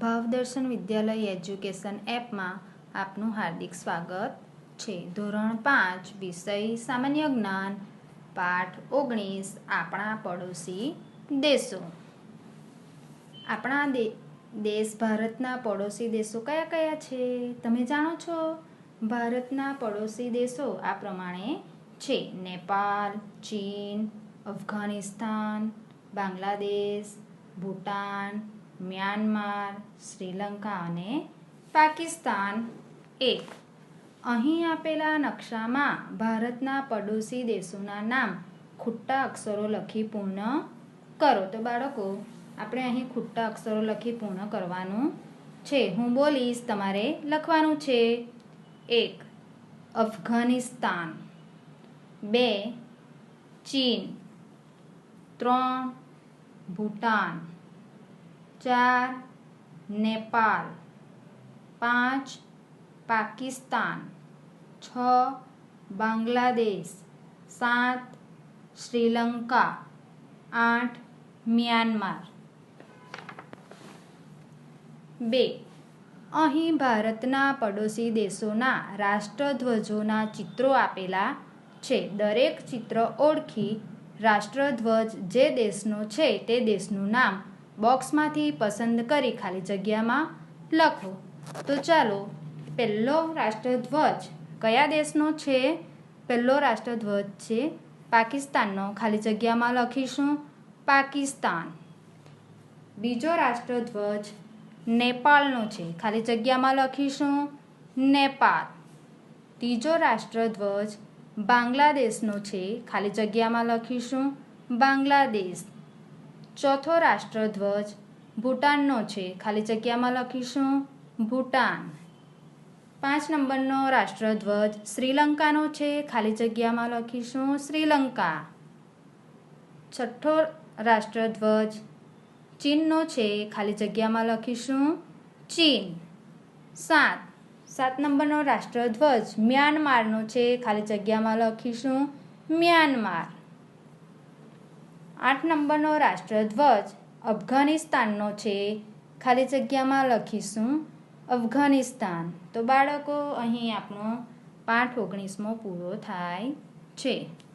ભાવદર્શન વિદ્યાલય education એપમાં આપનું હાર્દિક સ્વાગત છે. ધોરણ 5 વિષય સામાન્ય જ્ઞાન પાઠ 19 આપણા પડોશી દેશો. આપણા દેશ ભારતના પડોશી દેશો કયા કયા છે તમે જાણો છો? ભારતના પડોશી દેશો આ પ્રમાણે છે: નેપાળ, ચીન, અફઘાનિસ્તાન, બાંગ્લાદેશ, ભૂટાન, મ્યાનમાર, શ્રીલંકા અને પાકિસ્તાન. 1. અહીં આપેલા નકશામાં ભારતના પડોશી દેશોના નામ ખુટ્ટા અક્ષરો લખી પૂર્ણ કરો. તો બાળકો, આપણે અહીં ખુટ્ટા અક્ષરો લખી પૂર્ણ કરવાનું છે. હું બોલીશ, તમારે લખવાનું છે. 1. અફઘાનિસ્તાન, 2. ચીન, 3. ભૂટાન, 4. નેપાળ, 5. પાકિસ્તાન, 6. બાંગ્લાદેશ, 7. શ્રીલંકા, 8. મ્યાનમાર. 2. અહીં ભારતના પડોશી દેશોના રાષ્ટ્રધ્વજોના ચિત્રો આપેલા છે. દરેક ચિત્ર ઓળખી રાષ્ટ્રધ્વજ જે દેશનો છે તે દેશનું નામ બોક્સમાંથી પસંદ કરી ખાલી જગ્યામાં લખો. તો ચાલો, પહેલો રાષ્ટ્રધ્વજ કયા દેશનો છે? પહેલો રાષ્ટ્રધ્વજ છે પાકિસ્તાનનો. ખાલી જગ્યામાં લખીશું પાકિસ્તાન. બીજો રાષ્ટ્રધ્વજ નેપાળનો છે. ખાલી જગ્યામાં લખીશું નેપાળ. ત્રીજો રાષ્ટ્રધ્વજ બાંગ્લાદેશનો છે. ખાલી જગ્યામાં લખીશું બાંગ્લાદેશ. ચોથો રાષ્ટ્રધ્વજ ભૂટાનનો છે. ખાલી જગ્યામાં લખીશું ભૂટાન. 5 નંબરનો રાષ્ટ્રધ્વજ શ્રીલંકાનો છે. ખાલી જગ્યામાં લખીશું શ્રીલંકા. છઠ્ઠો રાષ્ટ્રધ્વજ ચીનનો છે. ખાલી જગ્યામાં લખીશું ચીન. 7 નંબરનો રાષ્ટ્રધ્વજ મ્યાનમારનો છે. ખાલી જગ્યામાં લખીશું મ્યાનમાર. 8 નંબરનો રાષ્ટ્રધ્વજ અફઘાનિસ્તાનનો છે. ખાલી જગ્યામાં લખીશું અફઘાનિસ્તાન. તો બાળકો, અહીં આપણો પાઠ 19મો પૂરો થાય છે.